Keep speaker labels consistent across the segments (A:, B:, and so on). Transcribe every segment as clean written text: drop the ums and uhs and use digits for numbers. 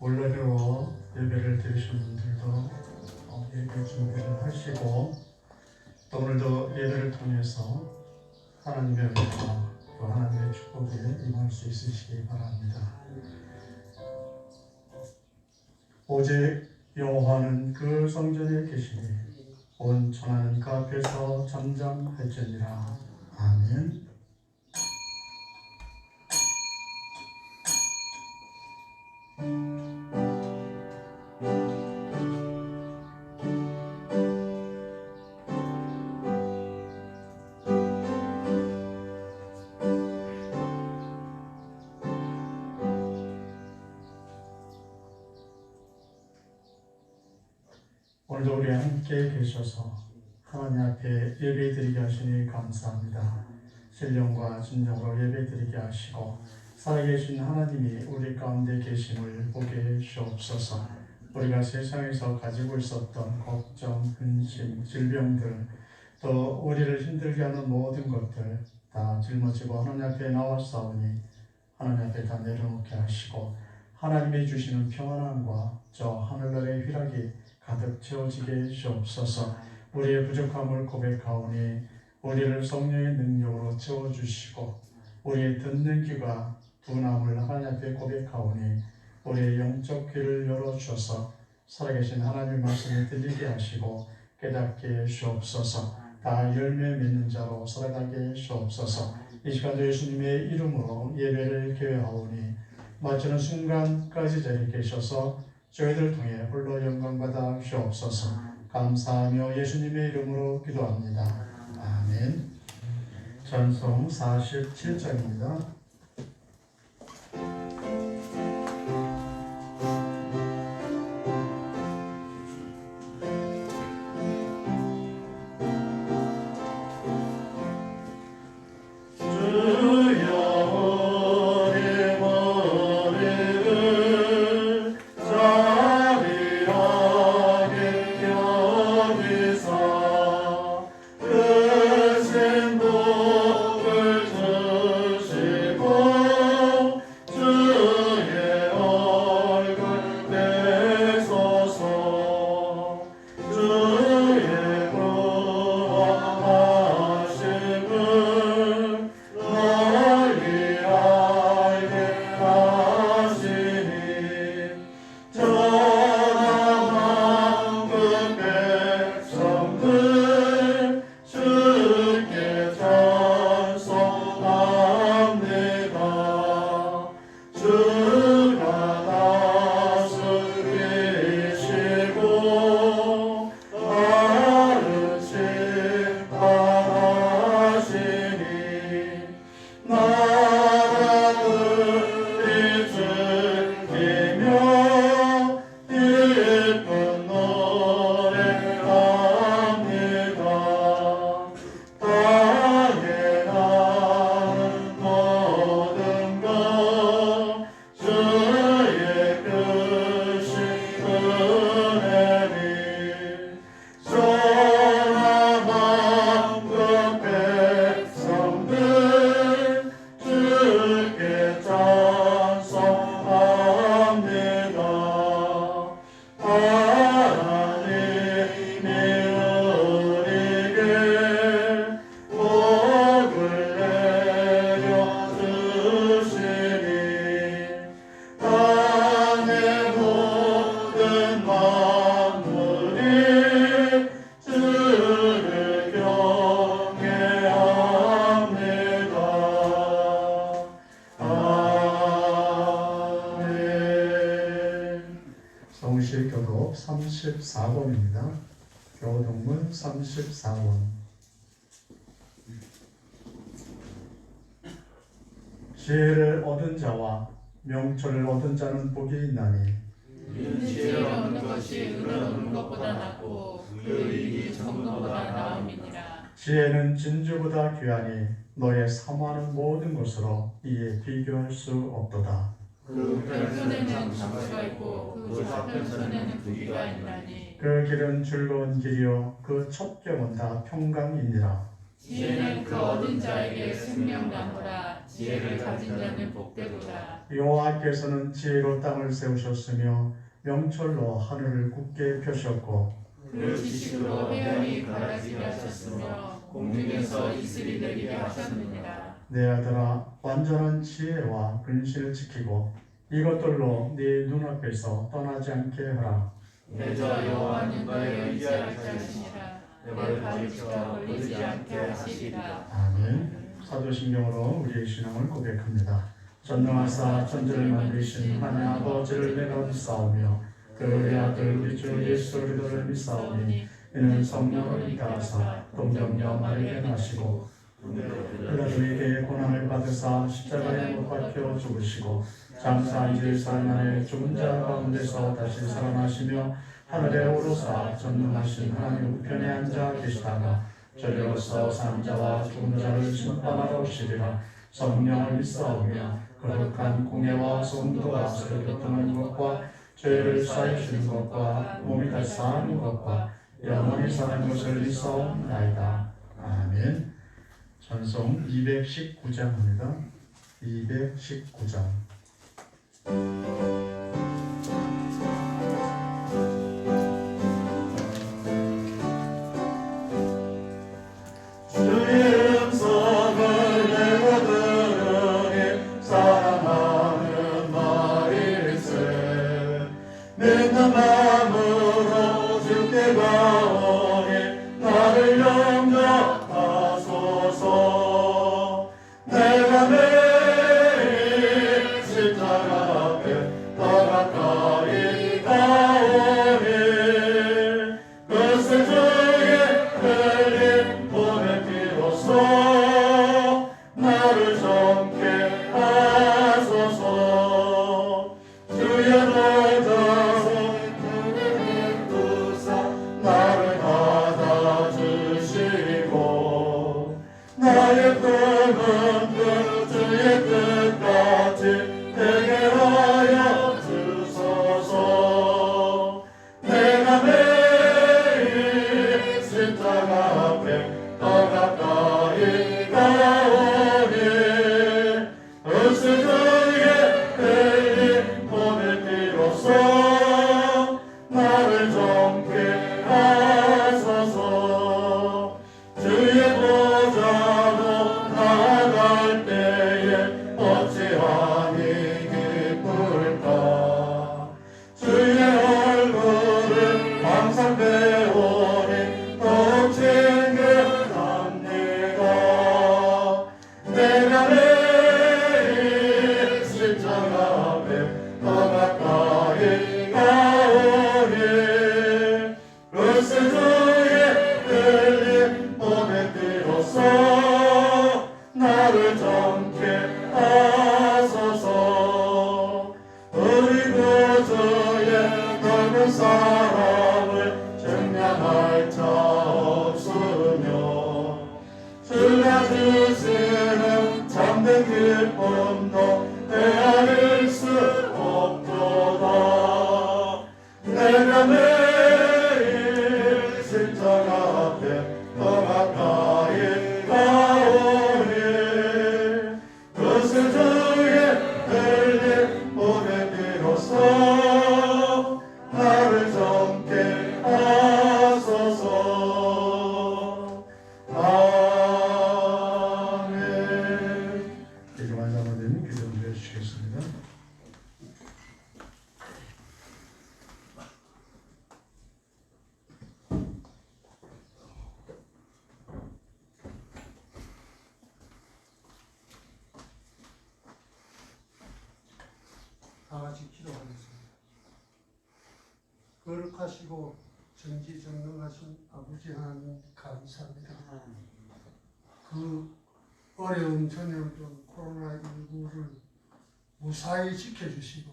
A: 원래대로 예배를 드리신 분들도 예배 준비를 하시고 또 오늘도 예배를 통해서 하나님의 은혜와 또 하나님의 축복에 임할 수 있으시기 바랍니다. 오직 여호와는 그 성전에 계시니 온 천하는 그 앞에서 잠잠할지니라. 아멘. 오늘도 우리 함께 계셔서 하나님 앞에 예배드리게 하시니 감사합니다. 신령과 진정으로 예배드리게 하시고 살아계신 하나님이 우리 가운데 계심을 보게 주옵소서. 우리가 세상에서 가지고 있었던 걱정, 근심, 질병들 또 우리를 힘들게 하는 모든 것들 다 짊어지고 하나님 앞에 나왔사오니 하나님 앞에 다 내려놓게 하시고 하나님이 주시는 평안함과 저 하늘나라의 희락이 가득 채워지게 주옵소서. 우리의 부족함을 고백하오니 우리를 성령의 능력으로 채워주시고 우리의 듣는 귀가 둔함을 하나님 앞에 고백하오니 우리의 영적 귀를 열어주셔서 살아계신 하나님의 말씀을 들리게 하시고 깨닫게 주옵소서. 다 열매 맺는 자로 살아가게 주옵소서. 이 시간도 예수님의 이름으로 예배를 계획하오니 마치는 순간까지 자리에 계셔서 저희들 통해 홀로 영광받아 주옵소서. 감사하며 예수님의 이름으로 기도합니다. 아멘. 찬송 47장입니다. 성실교독 34번입니다. 교동문 34번. 지혜를 얻은 자와 명철을 얻은 자는 복이 있나니
B: 지혜를 얻는 것이 의를 얻는 것보다 낫고 그 이익이 정금보다 나음이니라.
A: 지혜는 진주보다 귀하니 너의 사모하는 모든 것으로 이에 비교할 수 없도다.
B: 그 편선에는 장수가 있고 그 좌편선에는 부귀가 있나니
A: 그 길은 즐거운 길이요 그 첩경은 다 평강이니라.
B: 지혜는 그 얻은 자에게 생명나무라. 지혜를 가진 자는 복되도다.
A: 여호와께서는 지혜로 땅을 세우셨으며 명철로 하늘을 굳게 펴셨고
B: 그 지식으로 해안이 갈라지게 하셨으며 공중에서 이슬이 내리게 하셨느니라.
A: 내 아들아 완전한 지혜와 근신을 지키고 이것들로 네 눈앞에서 떠나지 않게 하라.
B: 대저 여호와는 너의 의지할 자시니라. 내 발을 지켜 걸리지 않게 하시리라.
A: 아멘. 사도신경으로 우리의 신앙을 고백합니다. 전능하사 천지를 만드신 하나님 아버지를 내가 믿사오며 그의 아들 우리 주 예수 그리스도를 믿사오니 이는 성령을 인하사 동정녀 마리아에 나시고 빌라도에게 고난을 받으사 십자가에 못 박혀 죽으시고 장사한 지 4일 만에 죽은 자 가운데서 다시 살아나시며 하늘에 오르사 전능하신 하나님 우편에 앉아 계시다가 저리로서 산자와 죽은 자를 심판하러 오시리라. 성령을 믿사오며 거룩한 공예와 성도가 서로 교통하는 것과 죄를 사하시는 것과 몸이 다시 사는 것과 영원히 사는 것을 믿사옵나이다. 아멘. 찬송 219장입니다. 219장.
C: 거룩하시고 전지전능하신 아버지 하나님 감사합니다. 그 어려운 전염병 코로나19를 무사히 지켜주시고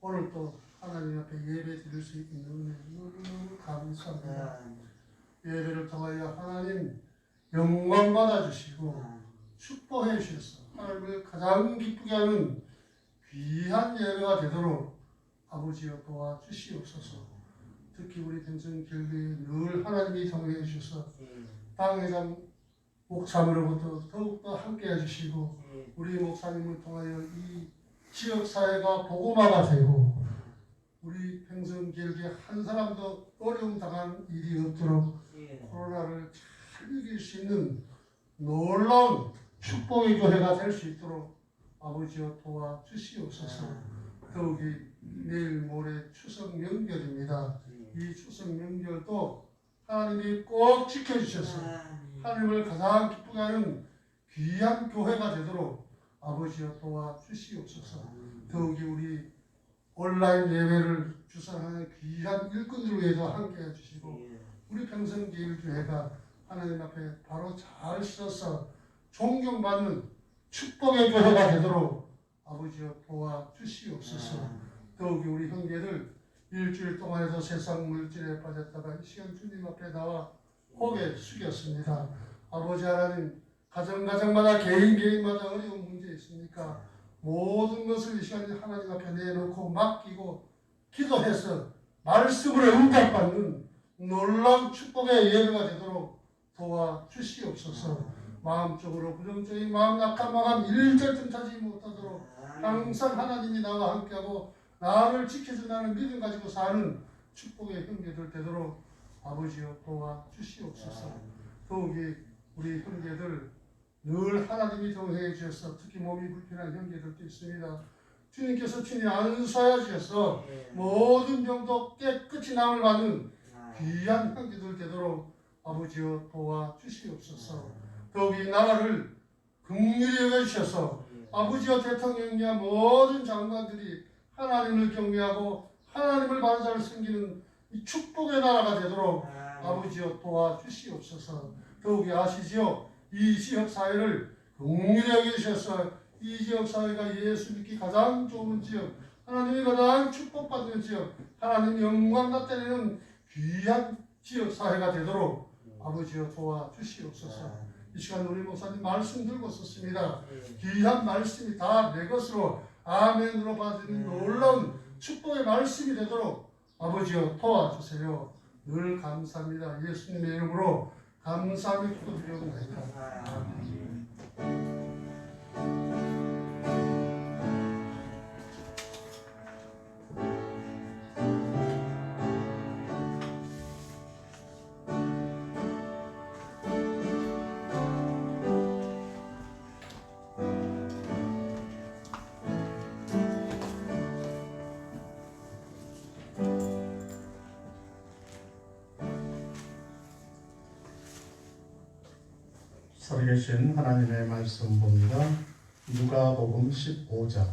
C: 오늘 또 하나님 앞에 예배 드릴 수 있는 은혜 너무너무 감사합니다. 예배를 통하여 하나님 영광 받아주시고 축복해 주셔서 하나님을 가장 기쁘게 하는 귀한 예배가 되도록 아버지여 도와주시옵소서. 특히 우리 평생 결례에 늘 하나님이 동행해 주셔서 당회장 목사님으로부터 더욱더 함께 해주시고 우리 목사님을 통하여 이 지역사회가 복음화가 되고 우리 평생 길게 한 사람도 어려움 당한 일이 없도록 코로나를 잘 이길 수 있는 놀라운 축복의 교회가 될 수 있도록 아버지여 도와주시옵소서. 더욱이 내일 모레 추석 명절입니다. 이 추석 명절도 하나님이 꼭 지켜주셔서 하나님을 가장 기쁘게 하는 귀한 교회가 되도록 아버지여 도와주시옵소서. 더욱이 우리 온라인 예배를 주선하는 귀한 일꾼들을 위해서 함께 해주시고 우리 평생제일교회가 하나님 앞에 바로 잘 서서 존경받는 축복의 교회가 되도록 아버지여 도와주시옵소서. 더욱이 우리 형제들 일주일 동안에도 세상 물질에 빠졌다가 이 시간 주님 앞에 나와 고개 숙였습니다. 아버지 하나님 가정마다 개인마다 어려운 문제 있습니까? 모든 것을 이 시간에 하나님 앞에 내놓고 맡기고 기도해서 말씀으로 응답받는 놀라운 축복의 예배가 되도록 도와주시옵소서. 마음적으로 부정적인 마음 낙한 마음 일절쯤 타지 못하도록 항상 하나님이 나와 함께하고 나를 지켜준다는 믿음 가지고 사는 축복의 형제들 되도록 아버지여 도와주시옵소서. 더욱이 우리 형제들 늘 하나님이 동행해 주셔서 특히 몸이 불편한 형제들도 있습니다. 주님께서 주님 안수하여 주셔서 모든 병도 깨끗이 나음을 받는 귀한 형제들 되도록 아버지여 도와주시옵소서. 더욱이 나라를 긍휼히 여겨주셔서 아버지와 대통령이야 모든 장관들이 하나님을 경외하고 하나님을 바로 잘 섬기는 이 축복의 나라가 되도록 아버지여 도와주시옵소서. 더욱이 아시지요? 이 지역 사회를 긍휼히 여겨주셔서 이 지역 사회가 예수 믿기 가장 좋은 지역, 하나님이 가장 축복받는 지역, 하나님 영광 나타내는 귀한 지역 사회가 되도록 아버지여 도와주시옵소서. 이 시간 우리 목사님 말씀 들고 썼습니다. 귀한 말씀이 다 내 것으로 아멘으로 받은 놀라운 축복의 말씀이 되도록 아버지여 도와주세요. 늘 감사합니다. 예수님의 이름으로 감사하며 기도드리옵나이다.
A: 살아계신 하나님의 말씀 봅니다. 누가복음 15장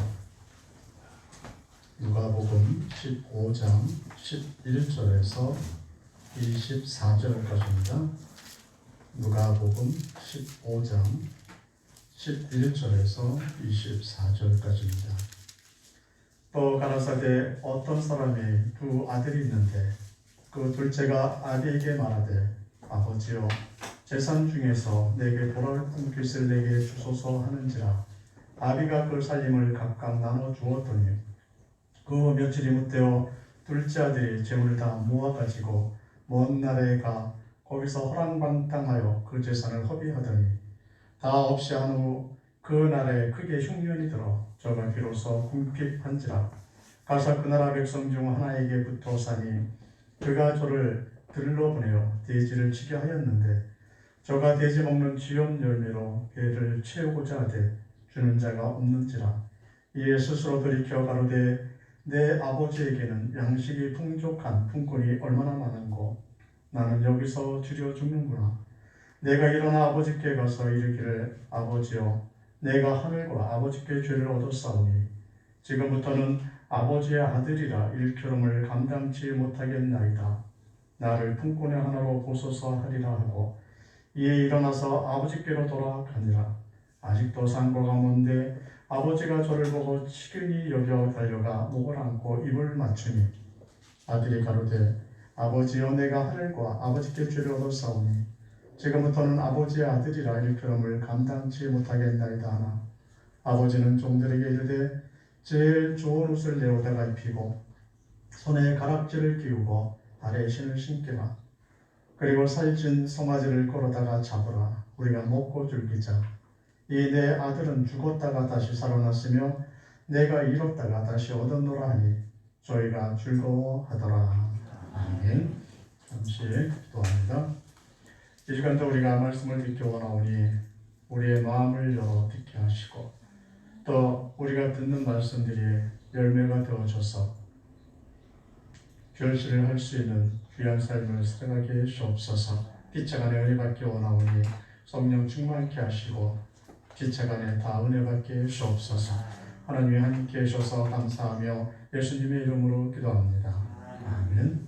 A: 11절에서 24절까지입니다. 누가복음 15장 11절에서 24절까지입니다. 또 가라사대 어떤 사람이 두 아들이 있는데 그 둘째가 아비에게 말하되 아버지여 재산 중에서 내게 돌아올 꿈깃을 내게 주소서 하는지라. 아비가 그 살림을 각각 나눠 주었더니 그 며칠이 못되어 둘째 아들이 재물을 다 모아가지고 먼 나라에 가 거기서 허랑방탕하여 그 재산을 허비하더니 다 없이 한 후 그 나라에 크게 흉년이 들어 저가 비로소 궁핍한지라. 가서 그 나라 백성 중 하나에게 붙어 사니 그가 저를 들러 보내어 돼지를 치게 하였는데 저가 돼지 먹는 쥐염 열매로 배를 채우고자 하되 주는 자가 없는지라. 이에 스스로 돌이켜 가로되 내 아버지에게는 양식이 풍족한 품꾼이 얼마나 많은고 나는 여기서 주려 죽는구나. 내가 일어나 아버지께 가서 이르기를 아버지여 내가 하늘과 아버지께 죄를 얻었사오니 지금부터는 아버지의 아들이라 일컬음을 감당치 못하겠나이다. 나를 품꾼의 하나로 보소서 하리라 하고 이에 일어나서 아버지께로 돌아가니라. 아직도 상고가 먼데 아버지가 저를 보고 치근히 여겨 달려가 목을 안고 입을 맞추니 아들이 가로되 아버지여 내가 하늘과 아버지께 죄를 얻었사오니 지금부터는 아버지의 아들이라 일컬음을 감당치 못하겠나이다 하나 아버지는 종들에게 이르되 제일 좋은 옷을 내어다가 입히고 손에 가락지를 끼우고 발에 신을 신기라. 그리고 살찐 송아지를 끌어다가 잡으라. 우리가 먹고 즐기자. 이 내 아들은 죽었다가 다시 살아났으며 내가 잃었다가 다시 얻었노라 하니 저희가 즐거워하더라. 아멘. 잠시 기도합니다. 이 시간도 우리가 말씀을 듣기 원하오니 우리의 마음을 열어 듣게 하시고 또 우리가 듣는 말씀들이 열매가 되어져서 결실을 할 수 있는 귀한 삶을 살아가게 하시옵소서. 빛의 간에 은혜 받기 원하오니 성령 충만케 하시고 빛의 간에 다 은혜 받게 하시옵소서. 하나님이 함께 하셔서 감사하며 예수님의 이름으로 기도합니다. 아멘.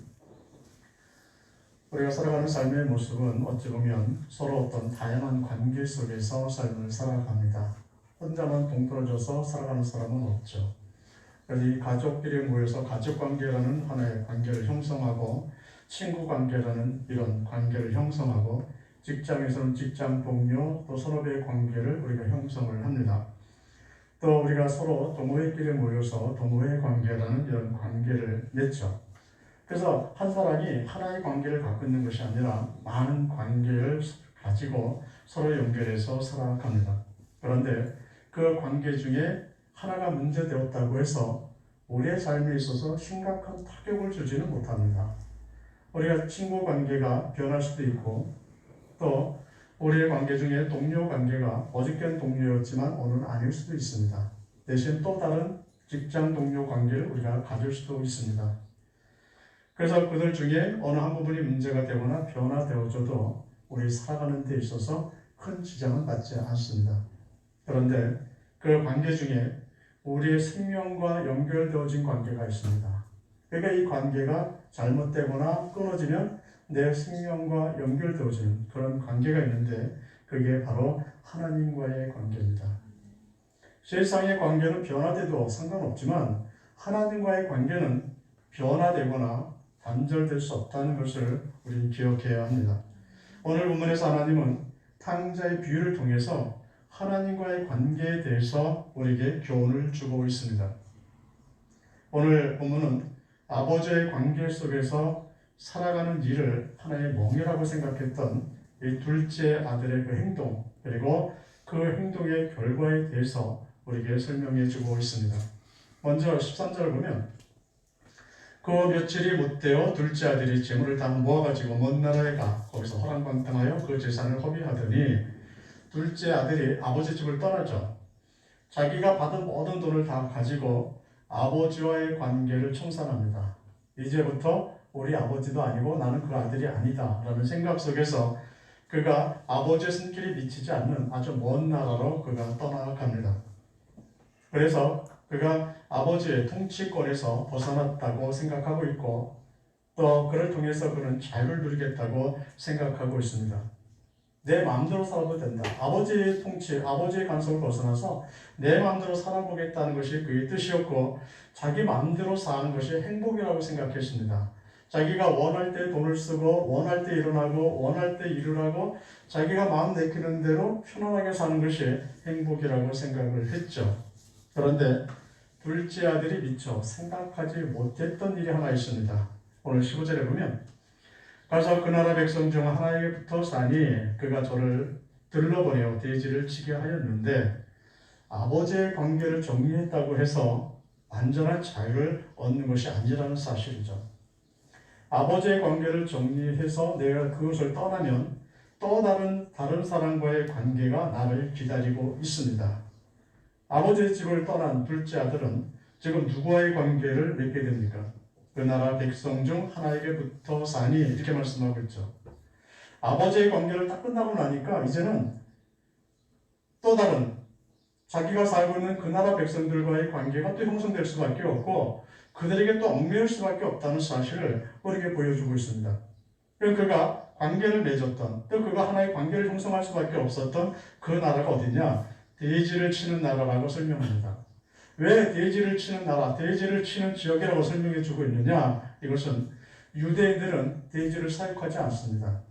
A: 우리가 살아가는 삶의 모습은 어찌 보면 서로 어떤 다양한 관계 속에서 삶을 살아갑니다. 혼자만 동떨어져서 살아가는 사람은 없죠. 그래서 이 가족끼리 모여서 가족관계라는 하나의 관계를 형성하고 친구 관계라는 이런 관계를 형성하고 직장에서는 직장 동료 또 선후배의 관계를 우리가 형성을 합니다. 또 우리가 서로 동호회끼리 모여서 동호회 관계라는 이런 관계를 맺죠. 그래서 한 사람이 하나의 관계를 갖고 있는 것이 아니라 많은 관계를 가지고 서로 연결해서 살아갑니다. 그런데 그 관계 중에 하나가 문제되었다고 해서 우리의 삶에 있어서 심각한 타격을 주지는 못합니다. 우리가 친구 관계가 변할 수도 있고 또 우리의 관계 중에 동료 관계가 어저께는 동료였지만 오늘은 아닐 수도 있습니다. 대신 또 다른 직장 동료 관계를 우리가 가질 수도 있습니다. 그래서 그들 중에 어느 한 부분이 문제가 되거나 변화되어져도 우리 살아가는 데 있어서 큰 지장은 받지 않습니다. 그런데 그 관계 중에 우리의 생명과 연결되어진 관계가 있습니다. 그러니까 이 관계가 잘못되거나 끊어지면 내 생명과 연결되어지는 그런 관계가 있는데 그게 바로 하나님과의 관계입니다. 세상의 관계는 변화돼도 상관없지만 하나님과의 관계는 변화되거나 단절될 수 없다는 것을 우리는 기억해야 합니다. 오늘 본문에서 하나님은 탕자의 비유를 통해서 하나님과의 관계에 대해서 우리에게 교훈을 주고 있습니다. 오늘 본문은 아버지의 관계 속에서 살아가는 일을 하나의 멍해라고 생각했던 이 둘째 아들의 그 행동 그리고 그 행동의 결과에 대해서 우리에게 설명해 주고 있습니다. 먼저 13절을 보면 그 며칠이 못되어 둘째 아들이 재물을 다 모아가지고 먼 나라에 가 거기서 호랑방탕하여 그 재산을 허비하더니 둘째 아들이 아버지 집을 떠나죠. 자기가 받은 모든 돈을 다 가지고 아버지와의 관계를 청산합니다. 이제부터 우리 아버지도 아니고 나는 그 아들이 아니다 라는 생각 속에서 그가 아버지의 손길이 미치지 않는 아주 먼 나라로 그가 떠나갑니다. 그래서 그가 아버지의 통치권에서 벗어났다고 생각하고 있고 또 그를 통해서 그는 자유를 누리겠다고 생각하고 있습니다. 내 마음대로 살아도 된다. 아버지의 통치, 아버지의 간섭을 벗어나서 내 마음대로 살아보겠다는 것이 그의 뜻이었고 자기 마음대로 사는 것이 행복이라고 생각했습니다. 자기가 원할 때 돈을 쓰고 원할 때 일어나고 원할 때 일을 하고 자기가 마음 내키는 대로 편안하게 사는 것이 행복이라고 생각을 했죠. 그런데 둘째 아들이 미처 생각하지 못했던 일이 하나 있습니다. 오늘 15절에 보면 가서 그 나라 백성 중 하나에게 붙어 사니 그가 저를 들러보내어 돼지를 치게 하였는데 아버지의 관계를 정리했다고 해서 완전한 자유를 얻는 것이 아니라는 사실이죠. 아버지의 관계를 정리해서 내가 그것을 떠나면 또 다른 사람과의 관계가 나를 기다리고 있습니다. 아버지의 집을 떠난 둘째 아들은 지금 누구와의 관계를 맺게 됩니까? 그 나라 백성 중 하나에게 붙어 사니 이렇게 말씀하고 있죠. 아버지의 관계를 딱 끝나고 나니까 이제는 또 다른 자기가 살고 있는 그 나라 백성들과의 관계가 또 형성될 수밖에 없고 그들에게 또 얽매일 수밖에 없다는 사실을 우리에게 보여주고 있습니다. 그가 관계를 맺었던 또 그가 하나의 관계를 형성할 수밖에 없었던 그 나라가 어디냐? 돼지를 치는 나라라고 설명합니다. 왜 돼지를 치는 나라, 돼지를 치는 지역이라고 설명해 주고 있느냐? 이것은 유대인들은 돼지를 사육하지 않습니다.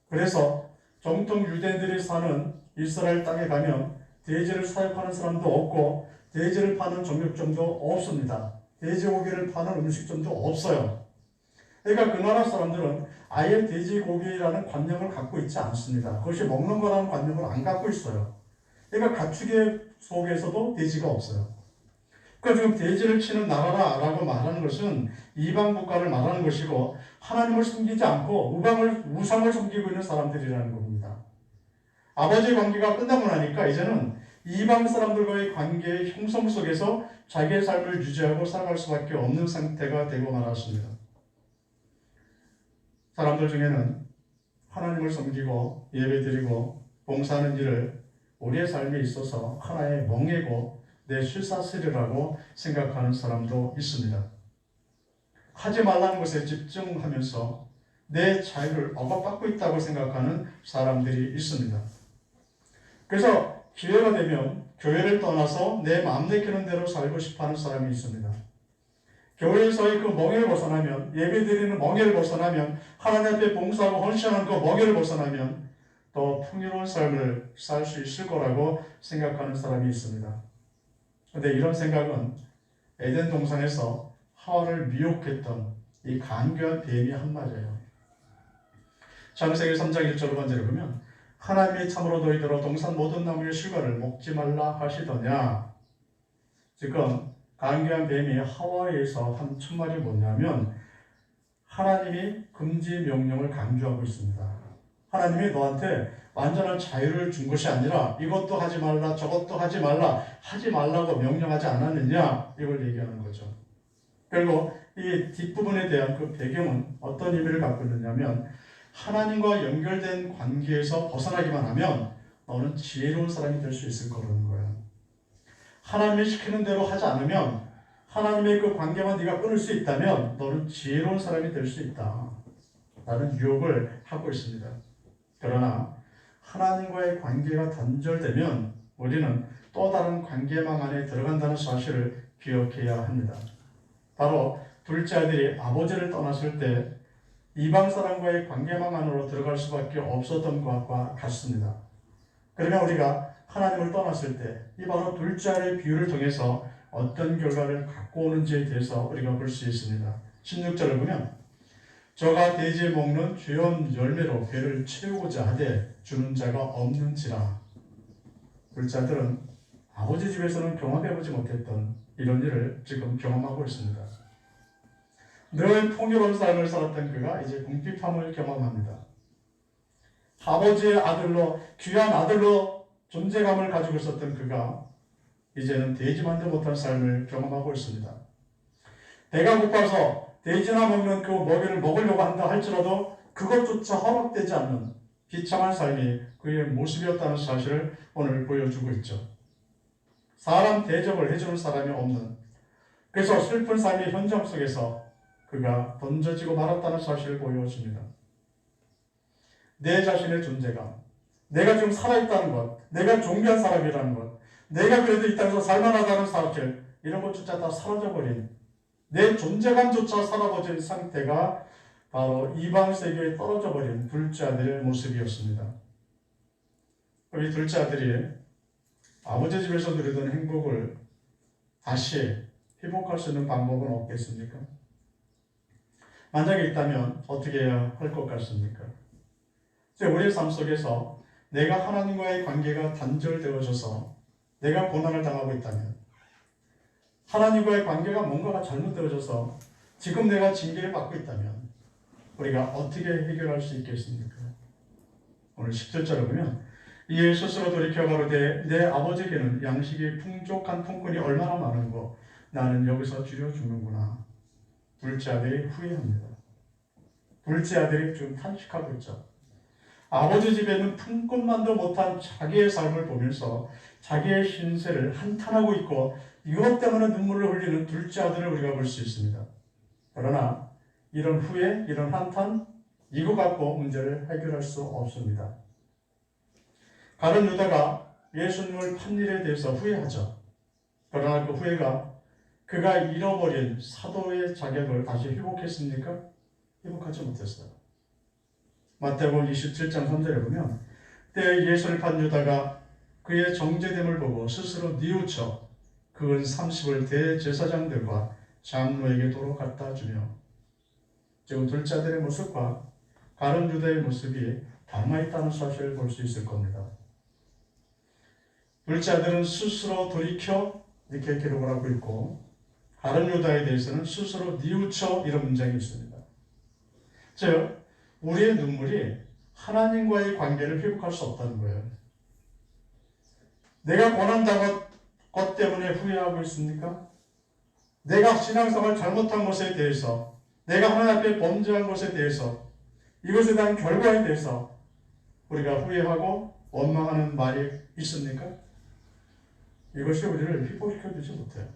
A: 그래서 정통 유대인들이 사는 이스라엘 땅에 가면 돼지를 사육하는 사람도 없고 돼지를 파는 정육점도 없습니다. 돼지고기를 파는 음식점도 없어요. 그러니까 그 나라 사람들은 아예 돼지고기라는 관념을 갖고 있지 않습니다. 그것이 먹는 거라는 관념을 안 갖고 있어요. 그러니까 가축의 속에서도 돼지가 없어요. 그러니까 지금 돼지를 치는 나라라고 말하는 것은 이방 국가를 말하는 것이고 하나님을 섬기지 않고 우상을 섬기고 있는 사람들이라는 겁니다. 아버지의 관계가 끝나고 나니까 이제는 이방 사람들과의 관계의 형성 속에서 자기의 삶을 유지하고 살아갈 수밖에 없는 상태가 되고 말았습니다. 사람들 중에는 하나님을 섬기고 예배드리고 봉사하는 일을 우리의 삶에 있어서 하나의 멍해고 내 실사스리라고 생각하는 사람도 있습니다. 하지 말라는 것에 집중하면서 내 자유를 억압받고 있다고 생각하는 사람들이 있습니다. 그래서 기회가 되면 교회를 떠나서 내 마음 내키는 대로 살고 싶어하는 사람이 있습니다. 교회에서의 그 멍해를 벗어나면, 예배드리는 멍해를 벗어나면, 하나님 앞에 봉사하고 헌신하는 그 멍해를 벗어나면 더 풍요로운 삶을 살 수 있을 거라고 생각하는 사람이 있습니다. 그런데 이런 생각은 에덴 동산에서 하와를 미혹했던 이 간교한 뱀이 한 말이에요. 창세기 3장 1절 후반절을 보면 하나님이 참으로 너희더러 동산 모든 나무의 실과를 먹지 말라 하시더냐. 지금 간교한 뱀이 하와에서 한 첫말이 뭐냐면 하나님이 금지 명령을 강조하고 있습니다. 하나님이 너한테 완전한 자유를 준 것이 아니라 이것도 하지 말라 저것도 하지 말라 하지 말라고 명령하지 않았느냐 이걸 얘기하는 거죠. 그리고 이 뒷부분에 대한 그 배경은 어떤 의미를 갖고 있느냐면 하나님과 연결된 관계에서 벗어나기만 하면 너는 지혜로운 사람이 될 수 있을 거라는 거예요. 하나님이 시키는 대로 하지 않으면 하나님의 그 관계만 네가 끊을 수 있다면 너는 지혜로운 사람이 될 수 있다 라는 유혹을 하고 있습니다. 그러나 하나님과의 관계가 단절되면 우리는 또 다른 관계망 안에 들어간다는 사실을 기억해야 합니다. 바로 둘째 아들이 아버지를 떠났을 때 이방 사람과의 관계망 안으로 들어갈 수밖에 없었던 것과 같습니다. 그러면 우리가 하나님을 떠났을 때 이 바로 둘째 아들의 비유를 통해서 어떤 결과를 갖고 오는지에 대해서 우리가 볼 수 있습니다. 16절을 보면 저가 돼지에 먹는 죄원 열매로 배를 채우고자 하되 주는 자가 없는지라. 둘째 아들은 아버지 집에서는 경험해보지 못했던 이런 일을 지금 경험하고 있습니다. 늘 풍요로운 삶을 살았던 그가 이제 궁핍함을 경험합니다. 아버지의 아들로 귀한 아들로 존재감을 가지고 있었던 그가 이제는 돼지만도 못한 삶을 경험하고 있습니다. 배가 고파서 돼지나 먹는 그 먹이를 먹으려고 한다 할지라도 그것조차 허락되지 않는 비참한 삶이 그의 모습이었다는 사실을 오늘 보여주고 있죠. 사람 대접을 해주는 사람이 없는, 그래서 슬픈 삶의 현장 속에서 그가 던져지고 말았다는 사실을 보여줍니다. 내 자신의 존재감, 내가 지금 살아있다는 것, 내가 존귀한 사람이라는 것, 내가 그래도 이 땅에서 살만하다는 사실, 이런 것조차 다 사라져버린, 내 존재감조차 사라져버린 상태가 바로 이방 세계에 떨어져버린 둘째 아들의 모습이었습니다. 이 둘째 아들이 아버지 집에서 누리던 행복을 다시 회복할 수 있는 방법은 없겠습니까? 만약에 있다면 어떻게 해야 할 것 같습니까? 우리의 삶 속에서 내가 하나님과의 관계가 단절되어져서 내가 고난을 당하고 있다면, 하나님과의 관계가 뭔가가 잘못되어져서 지금 내가 징계를 받고 있다면 우리가 어떻게 해결할 수 있겠습니까? 오늘 17절을 보면 이에 스스로 돌이켜 가로되 내 아버지에게는 양식이 풍족한 통꾼이 얼마나 많은고 나는 여기서 줄여 죽는구나. 둘째 아들이 후회합니다. 둘째 아들이 좀 탄식하고 있죠. 아버지 집에는 품꾼만도 못한 자기의 삶을 보면서 자기의 신세를 한탄하고 있고 이것 때문에 눈물을 흘리는 둘째 아들을 우리가 볼 수 있습니다. 그러나 이런 후회, 이런 한탄, 이거 갖고 문제를 해결할 수 없습니다. 가룟 유다가 예수님을 판 일에 대해서 후회하죠. 그러나 그 후회가 그가 잃어버린 사도의 자격을 다시 회복했습니까? 회복하지 못했어요. 마태복음 27장 3절에 보면 때에 예수를 판 유다가 그의 정죄됨을 보고 스스로 뉘우쳐 그은 30을 대제사장들과 장로에게 도로 갖다 주며 지금 둘째 아들의 모습과 가룟 유다의 모습이 닮아있다는 사실을 볼 수 있을 겁니다. 둘째 아들은 스스로 돌이켜 이렇게 기록을 하고 있고, 가룟 유다에 대해서는 스스로 뉘우쳐 이런 문장이 있습니다. 즉, 우리의 눈물이 하나님과의 관계를 회복할 수 없다는 거예요. 내가 고난당한 것 때문에 후회하고 있습니까? 내가 신앙생활 잘못한 것에 대해서, 내가 하나님 앞에 범죄한 것에 대해서, 이것에 대한 결과에 대해서 우리가 후회하고 원망하는 말이 있습니까? 이것이 우리를 회복시켜주지 못해요.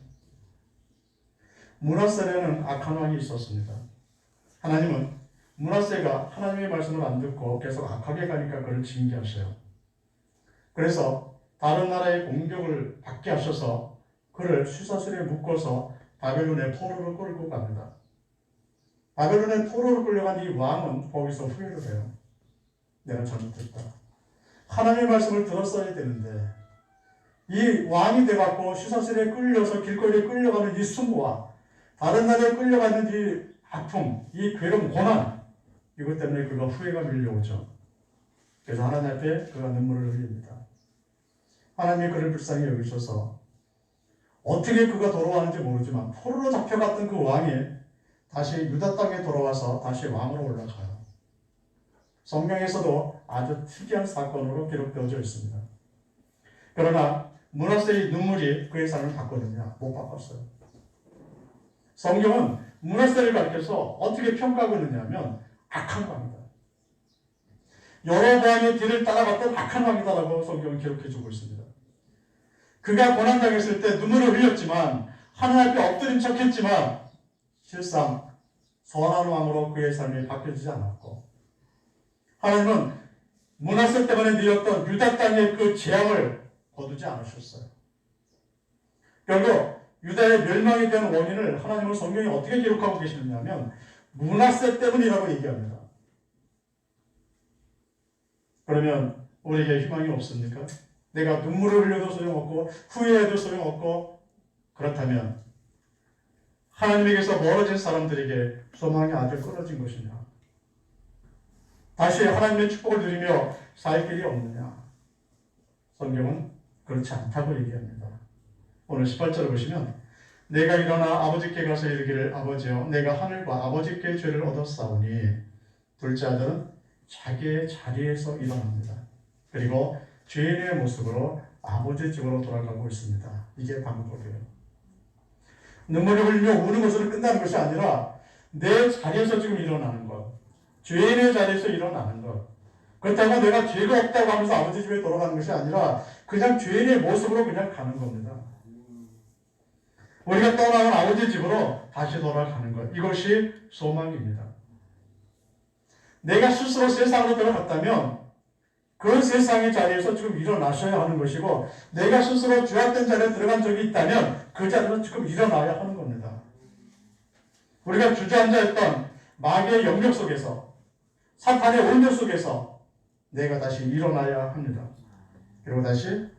A: 므낫세에는 악한 왕이 있었습니다. 하나님은 므낫세가 하나님의 말씀을 안 듣고 계속 악하게 가니까 그를 징계하셔요. 그래서 다른 나라의 공격을 받게 하셔서 그를 쇠사슬에 묶어서 바벨론의 포로로 끌고 갑니다. 바벨론의 포로로 끌려간 이 왕은 거기서 후회를 해요. 내가 잘못했다. 하나님의 말씀을 들었어야 되는데 이 왕이 돼갖고 쇠사슬에 끌려서 길거리에 끌려가는 이 수모와 다른 나라에 끌려가는 이 아픔, 이 괴로움, 고난, 이것 때문에 그가 후회가 밀려오죠. 그래서 하나님 앞에 그가 눈물을 흘립니다. 하나님이 그를 불쌍히 여기셔서 어떻게 그가 돌아왔는지 모르지만 포로로 잡혀갔던 그 왕이 다시 유다 땅에 돌아와서 다시 왕으로 올라가요. 성경에서도 아주 특이한 사건으로 기록되어져 있습니다. 그러나 므낫세의 눈물이 그의 삶을 바꿨느냐? 못 바꿨어요. 성경은 므낫세를 가리켜서 어떻게 평가하고 있느냐면 악한 왕이다. 여로보암의 뒤를 따라갔던 악한 왕이다라고 성경은 기록해주고 있습니다. 그가 고난당했을 때 눈물을 흘렸지만 하나님 앞에 엎드린 척했지만 실상 선한 왕으로 그의 삶이 바뀌어지지 않았고, 하나님은 므낫세 때문에 누렸던 유다 땅의 그 재앙을 거두지 않으셨어요. 결국 유다의 멸망에 대한 원인을 하나님은 성경이 어떻게 기록하고 계시느냐면 므낫세 때문이라고 얘기합니다. 그러면 우리에게 희망이 없습니까? 내가 눈물을 흘려도 소용없고 후회해도 소용없고, 그렇다면 하나님에게서 멀어진 사람들에게 소망이 아주 끊어진 것이냐? 다시 하나님의 축복을 누리며 살 길이 없느냐? 성경은 그렇지 않다고 얘기합니다. 오늘 18절을 보시면 내가 일어나 아버지께 가서 이르기를 아버지여 내가 하늘과 아버지께 죄를 얻었사오니, 둘째 아들은 자기의 자리에서 일어납니다. 그리고 죄인의 모습으로 아버지 집으로 돌아가고 있습니다. 이게 방법이에요. 눈물을 흘리며 우는 것으로 끝나는 것이 아니라 내 자리에서 지금 일어나는 것, 죄인의 자리에서 일어나는 것. 그렇다고 내가 죄가 없다고 하면서 아버지 집에 돌아가는 것이 아니라 그냥 죄인의 모습으로 그냥 가는 겁니다. 우리가 떠나는 아버지 집으로 다시 돌아가는 것, 이것이 소망입니다. 내가 스스로 세상으로 들어갔다면 그 세상의 자리에서 지금 일어나셔야 하는 것이고, 내가 스스로 죄악된 자리에 들어간 적이 있다면 그 자리에서 지금 일어나야 하는 겁니다. 우리가 주저앉아 있던 마귀의 영역 속에서, 사탄의 온유 속에서 내가 다시 일어나야 합니다. 그리고 다시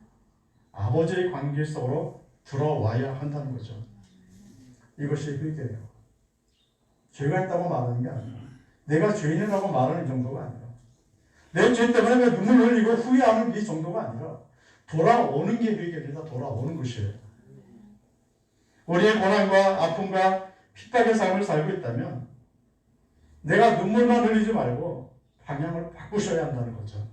A: 아버지의 관계 속으로 들어와야 한다는 거죠. 이것이 회개예요. 죄가 있다고 말하는 게 아니에요. 내가 죄인이라고 말하는 정도가 아니에요. 내 죄 때문에 눈물 흘리고 후회하는 이 정도가 아니라 돌아오는 게 회개입니다. 돌아오는 것이에요. 우리의 고난과 아픔과 핍박의 삶을 살고 있다면 내가 눈물만 흘리지 말고 방향을 바꾸셔야 한다는 거죠.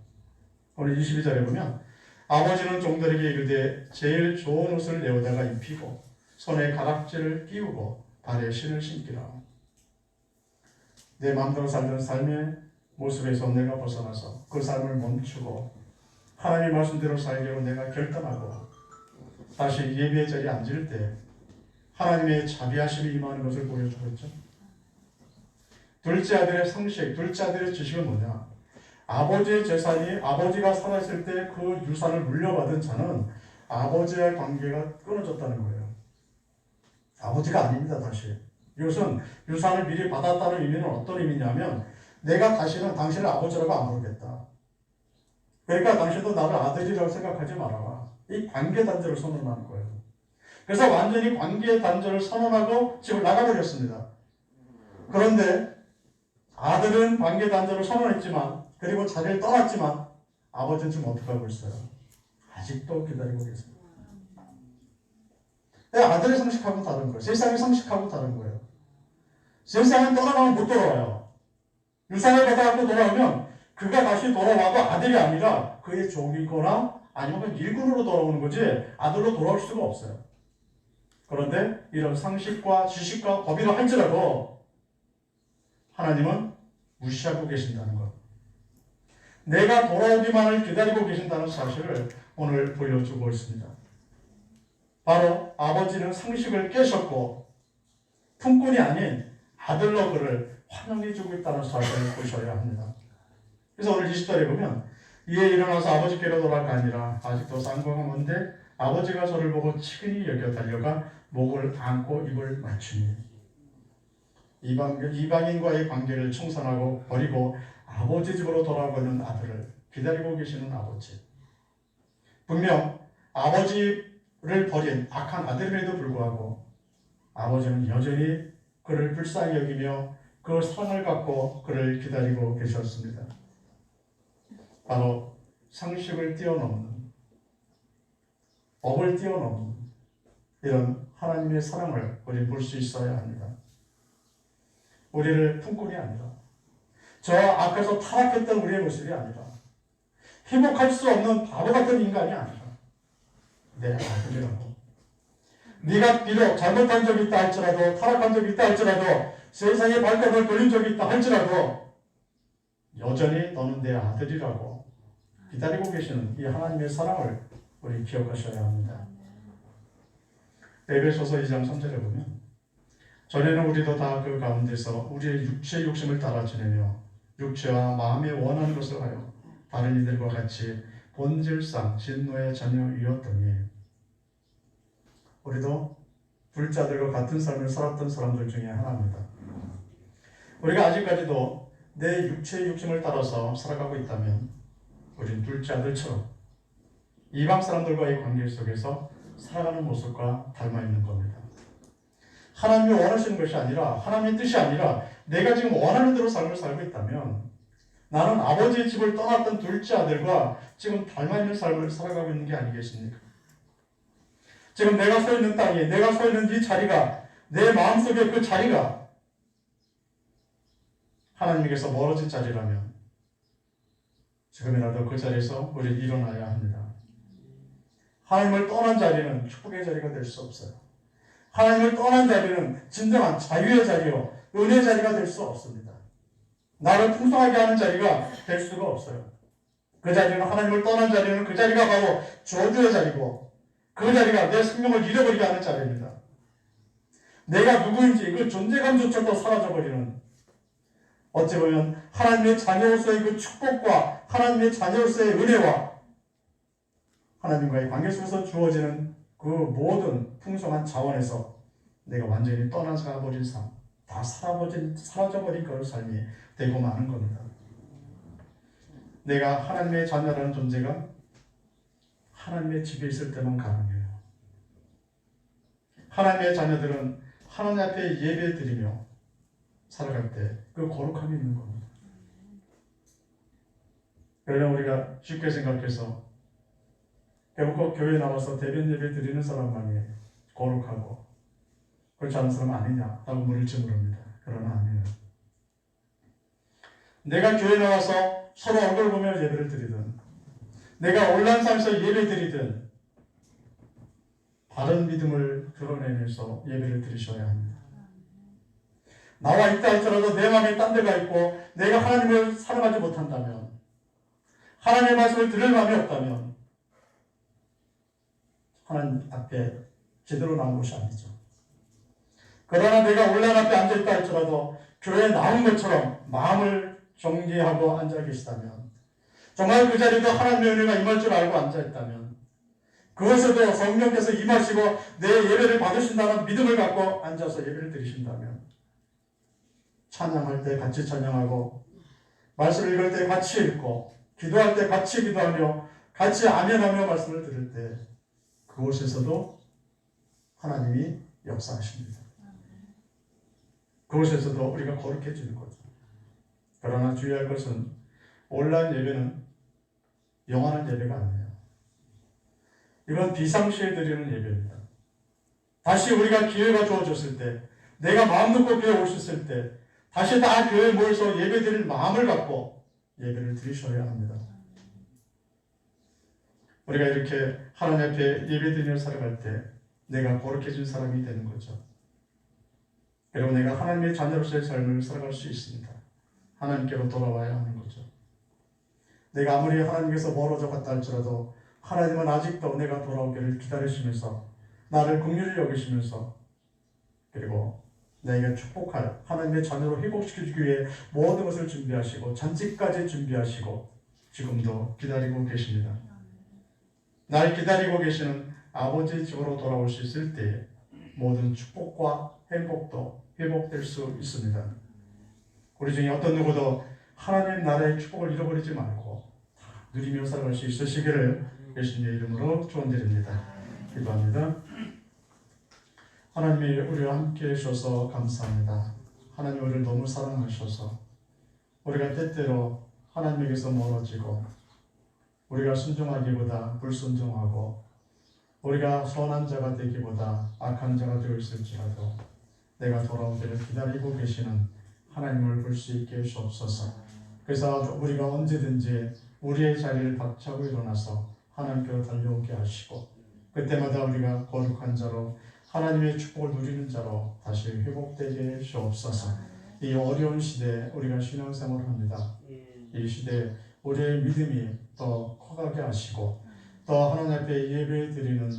A: 오늘 22절에 보면 아버지는 종들에게 이르되 제일 좋은 옷을 내어다가 입히고 손에 가락지를 끼우고 발에 신을 신기라. 내 마음대로 살던 삶의 모습에서 내가 벗어나서 그 삶을 멈추고 하나님의 말씀대로 살기로 내가 결단하고 다시 예배의 자리에 앉을 때 하나님의 자비하심이 임하는 것을 보여주고 있죠. 둘째 아들의 상식, 둘째 아들의 지식은 뭐냐? 아버지의 재산이 아버지가 살아있을 때 그 유산을 물려받은 자는 아버지의 관계가 끊어졌다는 거예요. 아버지가 아닙니다. 다시 이것은 유산을 미리 받았다는 의미는 어떤 의미냐면 내가 다시는 당신을 아버지라고 안 부르겠다. 그러니까 당신도 나를 아들이라고 생각하지 말아라. 이 관계 단절을 선언하는 거예요. 그래서 완전히 관계 단절을 선언하고 집을 나가버렸습니다. 그런데 아들은 관계 단절을 선언했지만 그리고 자리를 떠났지만 아버지는 지금 어떻게 하고 있어요? 아직도 기다리고 계십니다. 아들의 상식하고는 다른 거예요. 세상의 상식하고 다른 거예요. 세상은 떠나가면 못 돌아와요. 유산을 받아갖고 돌아오면 그가 다시 돌아와도 아들이 아니라 그의 종이거나 아니면 일군으로 돌아오는 거지 아들로 돌아올 수가 없어요. 그런데 이런 상식과 지식과 법이라 할지라도 하나님은 무시하고 계신다는 것. 내가 돌아오기만을 기다리고 계신다는 사실을 오늘 보여주고 있습니다. 바로 아버지는 상식을 깨셨고 품꾼이 아닌 아들로 그를 환영해주고 있다는 사실을 보셔야 합니다. 그래서 오늘 20절에 보면 이에 일어나서 아버지께로 돌아가 아니라 아직도 쌍광은 먼데 아버지가 저를 보고 치근히 여겨 달려가 목을 안고 입을 맞추니 이방인과의 관계를 청산하고 버리고 아버지 집으로 돌아가는 아들을 기다리고 계시는 아버지. 분명 아버지를 버린 악한 아들임에도 불구하고 아버지는 여전히 그를 불쌍히 여기며 그 사랑을 갖고 그를 기다리고 계셨습니다. 바로 상식을 뛰어넘는, 법을 뛰어넘는 이런 하나님의 사랑을 우리 볼 수 있어야 합니다. 우리를 품꾼이 아니라 저 앞에서 타락했던 우리의 모습이 아니라 회복할 수 없는 바보 같은 인간이 아니라 내 아들이라고. 네가 비록 잘못한 적이 있다 할지라도 타락한 적이 있다 할지라도 세상에 발걸음을 돌린 적이 있다 할지라도 여전히 너는 내 아들이라고 기다리고 계시는 이 하나님의 사랑을 우리 기억하셔야 합니다. 에베소서 2장 3절에 보면 전에는 우리도 다 그 가운데서 우리의 육체의 욕심을 따라 지내며 육체와 마음에 원하는 것을 하여 다른 이들과 같이 본질상 진노의 자녀이었더니 우리도 불자들과 같은 삶을 살았던 사람들 중에 하나입니다. 우리가 아직까지도 내 육체의 욕심을 따라서 살아가고 있다면 우리는 둘째 아들처럼 이방 사람들과의 관계 속에서 살아가는 모습과 닮아 있는 겁니다. 하나님이 원하시는 것이 아니라 하나님의 뜻이 아니라 내가 지금 원하는 대로 삶을 살고 있다면 나는 아버지의 집을 떠났던 둘째 아들과 지금 닮아 있는 삶을 살아가고 있는 게 아니겠습니까? 지금 내가 서 있는 땅에 내가 서 있는 이 자리가 내 마음속에 그 자리가 하나님께서 멀어진 자리라면 지금이라도 그 자리에서 우리 일어나야 합니다. 하나님을 떠난 자리는 축복의 자리가 될 수 없어요. 하나님을 떠난 자리는 진정한 자유의 자리요 은혜의 자리가 될 수 없습니다. 나를 풍성하게 하는 자리가 될 수가 없어요. 그 자리는 하나님을 떠난 자리는 그 자리가 바로 저주의 자리고 그 자리가 내 생명을 잃어버리게 하는 자리입니다. 내가 누구인지 그 존재감조차도 사라져버리는 어찌 보면 하나님의 자녀로서의 그 축복과 하나님의 자녀로서의 은혜와 하나님과의 관계 속에서 주어지는 그 모든 풍성한 자원에서 내가 완전히 떠나가버린 삶, 다 사라져버린 그런 삶이 되고 마는 겁니다. 내가 하나님의 자녀라는 존재가 하나님의 집에 있을 때만 가능해요. 하나님의 자녀들은 하나님 앞에 예배 드리며 살아갈 때 그 거룩함이 있는 겁니다. 그러나 우리가 쉽게 생각해서 결국 교회에 나와서 대변 예배 드리는 사람만이 거룩하고 그렇지 않은 사람 아니냐 라고 물을지 모릅니다. 그러나 아니에요. 내가 교회에 나와서 서로 얼굴 보며 예배를 드리든 내가 온라인상에서 예배 드리든 바른 믿음을 드러내면서 예배를 드리셔야 합니다. 나와 있다 할지라도 내 마음에 딴 데가 있고 내가 하나님을 사랑하지 못한다면 하나님의 말씀을 들을 마음이 없다면 하나님 앞에 제대로 나온 것이 아니죠. 그러나 내가 온라인 앞에 앉아있다 할지라도 교회에 나온 것처럼 마음을 정리하고 앉아 계시다면 정말 그 자리도 하나님의 은혜가 임할 줄 알고 앉아있다면 그것에도 성령께서 임하시고 내 예배를 받으신다는 믿음을 갖고 앉아서 예배를 드리신다면 찬양할 때 같이 찬양하고 말씀을 읽을 때 같이 읽고 기도할 때 같이 기도하며 같이 아멘하며 말씀을 들을 때 그곳에서도 하나님이 역사하십니다. 그곳에서도 우리가 거룩해지는 거죠. 그러나 주의할 것은 온라인 예배는 영원한 예배가 아니에요. 이건 비상시에 드리는 예배입니다. 다시 우리가 기회가 주어졌을 때, 내가 마음 놓고 교회 올 수 있을 때, 다시 다 교회에 모여서 예배 드릴 마음을 갖고 예배를 드리셔야 합니다. 우리가 이렇게 하나님 앞에 예배 드리며 살아갈 때 내가 거룩해진 사람이 되는 거죠. 그리고 내가 하나님의 자녀로서의 삶을 살아갈 수 있습니다. 하나님께로 돌아와야 하는 거죠. 내가 아무리 하나님께서 멀어져 갔다 할지라도 하나님은 아직도 내가 돌아오기를 기다리시면서 나를 긍휼히 여기시면서 그리고 내게 축복할 하나님의 자녀로 회복시켜주기 위해 모든 것을 준비하시고 잔치까지 준비하시고 지금도 기다리고 계십니다. 날 기다리고 계시는 아버지의 집으로 돌아올 수 있을 때 모든 축복과 행복도 회복될 수 있습니다. 우리 중에 어떤 누구도 하나님 나라의 축복을 잃어버리지 말고 누리며 살아갈 수 있으시기를 예수님의 이름으로 축원드립니다. 기도합니다. 하나님이 우리와 함께 해주셔서 감사합니다. 하나님 우리를 너무 사랑하셔서 우리가 때때로 하나님에게서 멀어지고 우리가 순종하기보다 불순종하고 우리가 선한 자가 되기보다 악한 자가 되어 있을지라도 내가 돌아오기를 기다리고 계시는 하나님을 볼 수 있게 해주옵소서. 그래서 우리가 언제든지 우리의 자리를 박차고 일어나서 하나님께로 달려오게 하시고 그때마다 우리가 거룩한 자로 하나님의 축복을 누리는 자로 다시 회복되게 해주옵소서. 이 어려운 시대에 우리가 신앙생활을 합니다. 이 시대에 우리의 믿음이 더 커가게 하시고 또 하나님 앞에 예배 드리는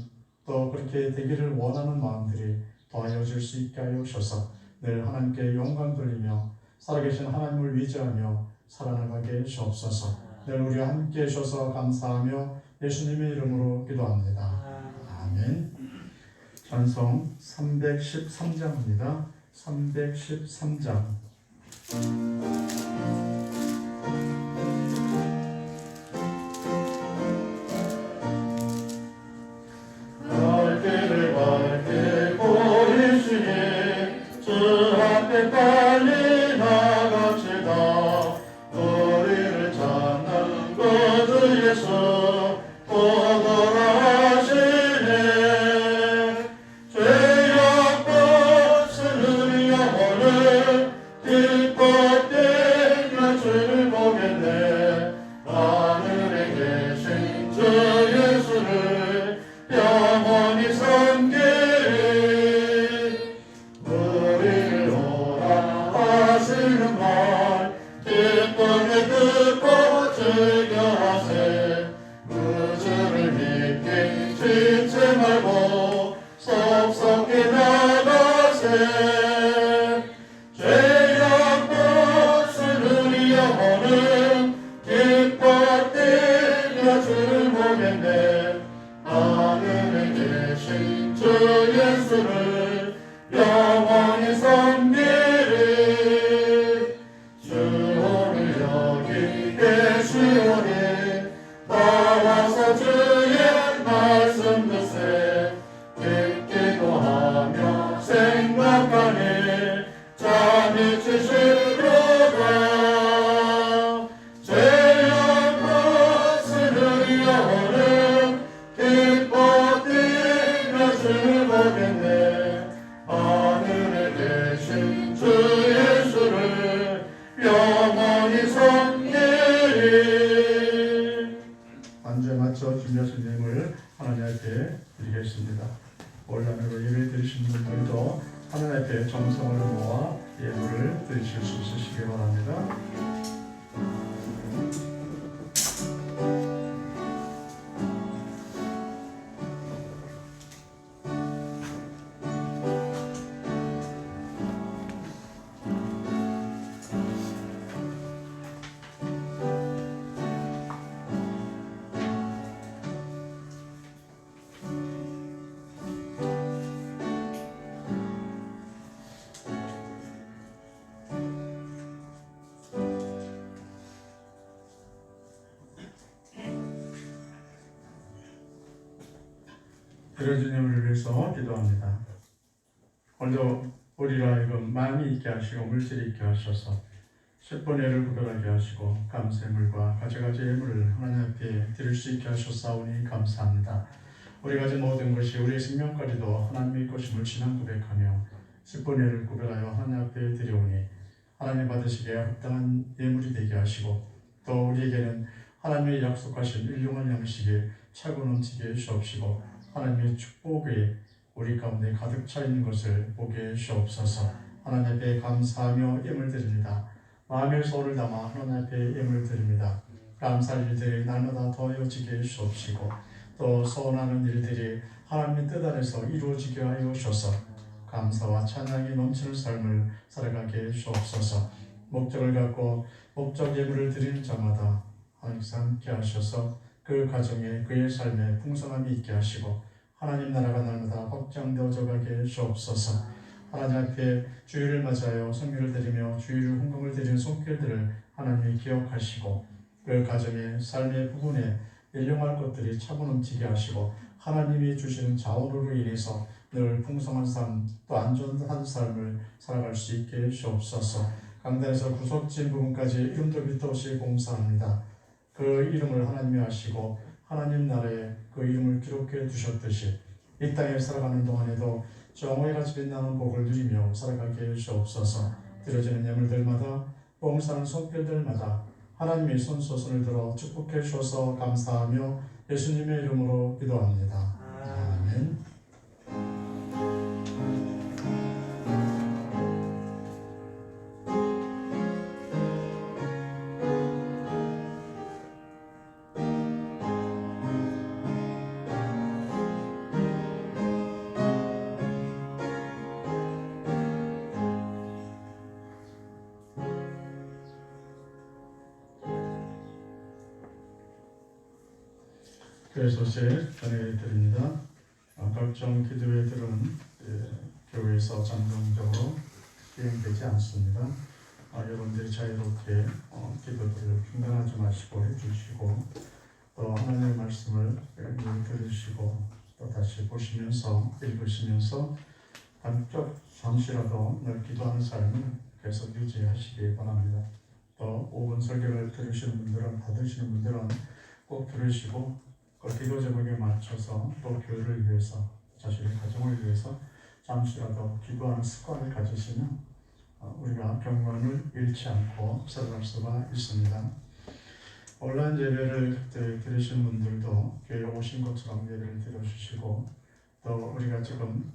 A: 또 그렇게 되기를 원하는 마음들이 더하여질 수 있게 하여 주셔서 늘 하나님께 영광 돌리며 살아계신 하나님을 위대하며 살아나가게 해주옵소서. 늘 우리와 함께 해주셔서 감사하며 예수님의 이름으로 기도합니다. 아멘. 찬송 313장입니다. 313장. 갈 길을 밝게 보이시니 주 앞에 빨리 나갑시다. 우리를 찾는 그 예수 안주에 맞춰 준비하신 예물 하나님 앞에 드리겠습니다. 온라인으로 예배 드리시는 분들도 하나님 앞에 정성을 모아 예물을 드리실 수 있으시기 바랍니다. 주님을 위해서 기도합니다. 오늘도 우리로 하여금 마음이 있게 하시고 물질이 있게 하셔서 10분의 1을 구별하게 하시고 감사물과 가지가지 예물을 하나님 앞에 드릴 수 있게 하셨사오니 감사합니다. 우리 가진 모든 것이 우리의 생명까지도 하나님의 것임을 진한 고백하며 10분의 1을 구별하여 하나님 앞에 드려오니 하나님 받으시기에 합당한 예물이 되게 하시고 또 우리에게는 하나님의 약속하신 일용할 양식에 차고 넘치게 해주옵시고 하나님의 축복이 우리 가운데 가득 차 있는 것을 보게 해주옵소서. 하나님 앞에 감사하며 예물 드립니다. 마음의 소원을 담아 하나님 앞에 예물 드립니다. 감사할 일들이 날마다 더해지게 해주옵시고 또 소원하는 일들이 하나님의 뜻 안에서 이루어지게 하여 주셔서 감사와 찬양이 넘치는 삶을 살아가게 해주옵소서. 목적을 갖고 목적 예물을 드리는 자마다 하나님께서 함께 하셔서 그 가정에 그의 삶에 풍성함이 있게 하시고 하나님 나라가 날마다 확장되어져 가게 해주옵소서. 하나님 앞에 주일을 맞아요 성결을 드리며 주일을 헌금을 드리는 손길들을 하나님이 기억하시고 그 가정의 삶의 부분에 일용할 것들이 차고 넘치게 하시고 하나님이 주시는 자원으로 인해서 늘 풍성한 삶 또 안전한 삶을 살아갈 수 있게 해주옵소서. 강단에서 구속진 부분까지 이름도 밑도 없이 봉사합니다. 그 이름을 하나님이 하시고 하나님 나라에 그 이름을 기록해 두셨듯이 이 땅에 살아가는 동안에도 정오의 같이 빛나는 복을 누리며 살아가게 해주옵소서. 드려지는 예물들마다 봉사하는 손길들마다 하나님의 손소손을 들어 축복해 주셔서 감사하며 예수님의 이름으로 기도합니다. 아멘. 교회 소식 전해드립니다. 각종 기도회들은 교회에서 잠정적으로 시행되지 않습니다. 여러분들이 자유롭게 기도들을 중단하지 마시고 해주시고 또 하나님의 말씀을 들으시고 또 다시 보시면서 읽으시면서 잠시라도 늘 기도하는 삶을 계속 유지하시기 바랍니다. 또 5분 설교를 들으시는 분들은 받으시는 분들은 꼭 들으시고 그 기도 제목에 맞춰서 또 교회를 위해서 자신의 가정을 위해서 잠시라도 기도하는 습관을 가지시면 우리가 경건을 잃지 않고 살아갈 수가 있습니다. 온라인 예배를 들으시는 분들도 교회에 오신 것처럼 예배를 드려주시고 또 우리가 지금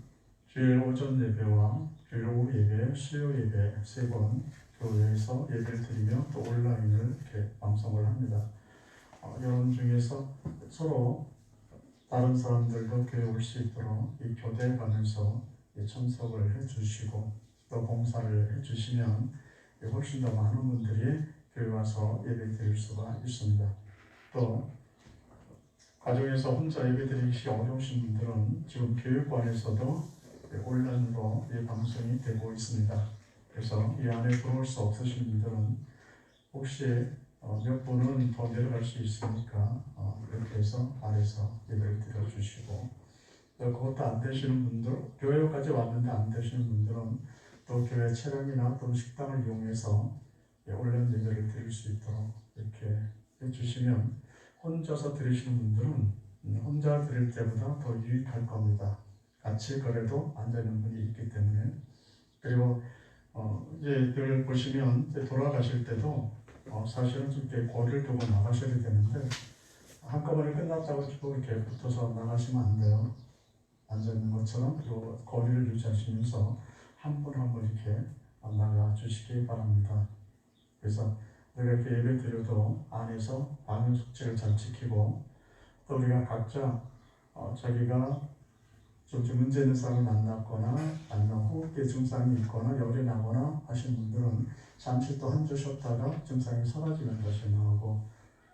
A: 주일 오전 예배와 주일 오후 예배, 수요 예배 3번 교회에서 예배를 드리며 또 온라인을 이렇게 방송을 합니다. 여러분 중에서 서로 다른 사람들도 교회에 올 수 있도록 이 교대에 가면서 참석을 해주시고 또 봉사를 해주시면 훨씬 더 많은 분들이 교회 와서 예배 드릴 수가 있습니다. 또 가정에서 혼자 예배 드리기 어려우신 분들은 지금 교육관에서도 온라인으로 이 방송이 되고 있습니다. 그래서 이 안에 들어올 수 없으신 분들은 혹시 몇 분은 더 내려갈 수 있으니까 이렇게 해서 아래서 예배를 드려주시고 또 그것도 안 되시는 분들, 교회까지 왔는데 안 되시는 분들은 또 교회 차량이나 또 식당을 이용해서 온라인 예배를 드릴 수 있도록 이렇게 해주시면 혼자서 드리시는 분들은 혼자 드릴 때보다 더 유익할 겁니다. 같이 그래도 앉아있는 분이 있기 때문에. 그리고 이제 늘 보시면 이제 돌아가실 때도 사실은 좀 이렇게 거리를 두고 나가셔야 되는데 한꺼번에 끝났다고 이렇게 붙어서 나가시면 안 돼요. 앉아있는 것처럼 그리고 거리를 유지하시면서 한 분 한 분 이렇게 나가 주시기 바랍니다. 그래서 우리가 이렇게 예배 드려도 안에서 방역 수칙을 잘 지키고 또 우리가 각자 자기가 좀 문제 있는 사람이 만났거나 아니면 호흡기 증상이 있거나 열이 나거나 하신 분들은 잠시 또 한 주 쉬었다가 증상이 사라지면 다시 나오고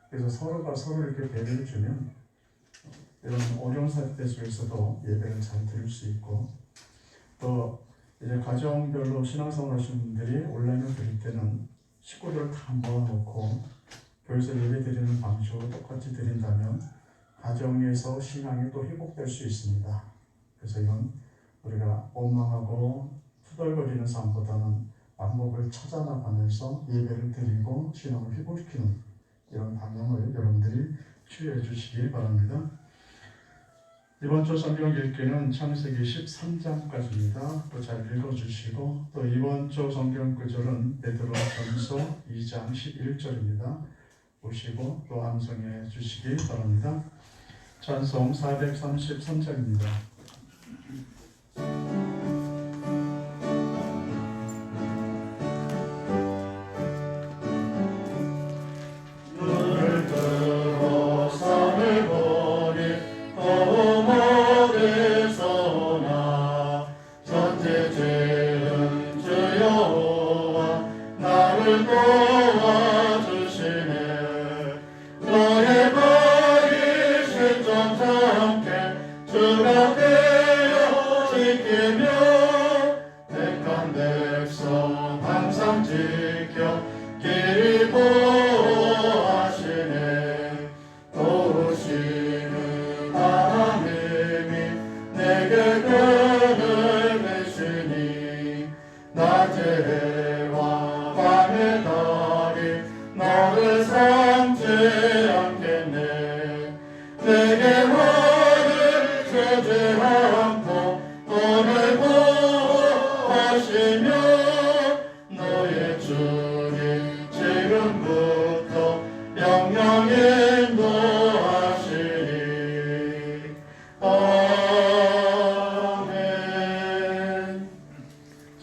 A: 그래서 서로가 서로 이렇게 배려해 주면 이런 어려운 사태 속에서도 예배를 잘 드릴 수 있고 또 이제 가정별로 신앙생활 하시는 분들이 온라인을 드릴 때는 식구들을 다 모아놓고 교회에서 예배 드리는 방식으로 똑같이 드린다면 가정에서 신앙이 또 회복될 수 있습니다. 그래서 이건 우리가 원망하고 투덜거리는 삶보다는 안목을 찾아나가면서 예배를 드리고 신앙을 회복시키는 이런 방향을 여러분들이 취해 주시기 바랍니다. 이번 주 성경 읽기는 창세기 13장까지입니다. 또 잘 읽어주시고 또 이번 주 성경 구절은 베드로전서 2장 11절입니다. 보시고 또 암송해 주시기 바랍니다. 찬송 433장입니다.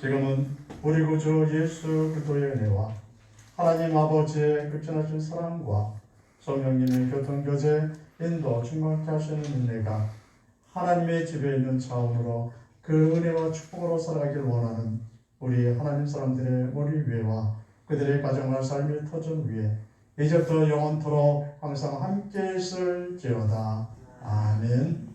A: 지금은 우리 구주 예수 그리스도의 은혜와 하나님 아버지의 극진하신 사랑과 성령님의 교통교제 인도 충만케 하시는 은혜가 하나님의 집에 있는 자원으로 그 은혜와 축복으로 살아가길 원하는 우리 하나님 사람들의 머리 위에와 그들의 가정과 삶의 터전 위에 이제부터 영원토록 항상 함께 있을지어다. 아멘.